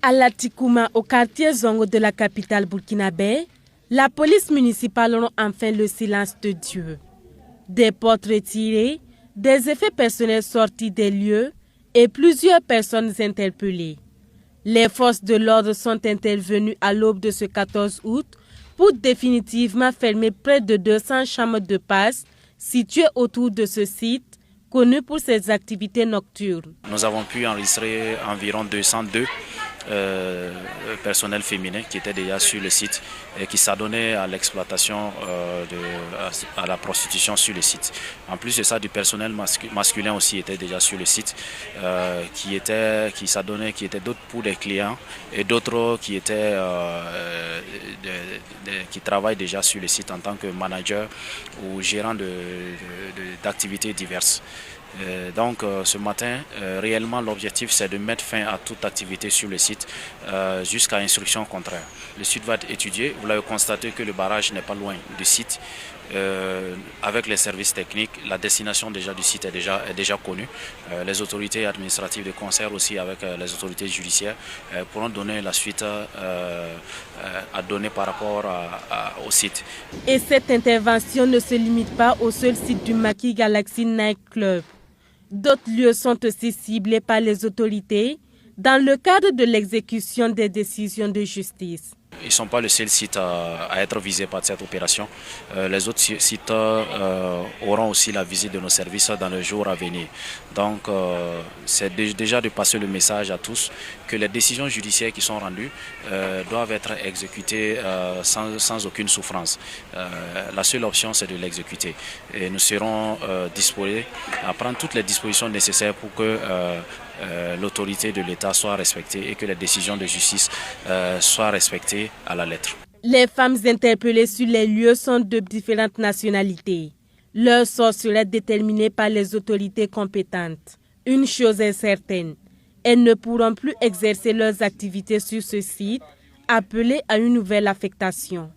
À Latikouma, au quartier Zongo de la capitale burkinabé, la police municipale rend enfin le silence de Dieu. Des portes retirées, des effets personnels sortis des lieux et plusieurs personnes interpellées. Les forces de l'ordre sont intervenues à l'aube de ce 14 août pour définitivement fermer près de 200 chambres de passe situées autour de ce site, connu pour ses activités nocturnes. Nous avons pu enregistrer environ 202 personnels féminins qui étaient déjà sur le site et qui s'adonnaient à l'exploitation, à la prostitution sur le site. En plus de ça, du personnel masculin aussi était déjà sur le site, qui étaient d'autres pour des clients et d'autres qui travaillent déjà sur le site en tant que manager ou gérant d'activités diverses. Donc ce matin, réellement l'objectif c'est de mettre fin à toute activité sur le site jusqu'à instruction contraire. Le site va être étudié, vous l'avez constaté que le barrage n'est pas loin du site. Avec les services techniques, la destination déjà du site est déjà connue. Les autorités administratives de concert aussi avec les autorités judiciaires pourront donner la suite à donner par rapport au site. Et cette intervention ne se limite pas au seul site du Maki Galaxy Night Club. D'autres lieux sont aussi ciblés par les autorités dans le cadre de l'exécution des décisions de justice. Ils ne sont pas le seul site à être visé par cette opération. Les autres sites auront aussi la visite de nos services dans les jours à venir. Donc c'est déjà de passer le message à tous que les décisions judiciaires qui sont rendues doivent être exécutées sans aucune souffrance. La seule option c'est de l'exécuter. Et nous serons disposés à prendre toutes les dispositions nécessaires pour que l'autorité de l'État soit respectée et que les décisions de justice soient respectées à la lettre. Les femmes interpellées sur les lieux sont de différentes nationalités. Leur sort serait déterminé par les autorités compétentes. Une chose est certaine, elles ne pourront plus exercer leurs activités sur ce site, appelé à une nouvelle affectation.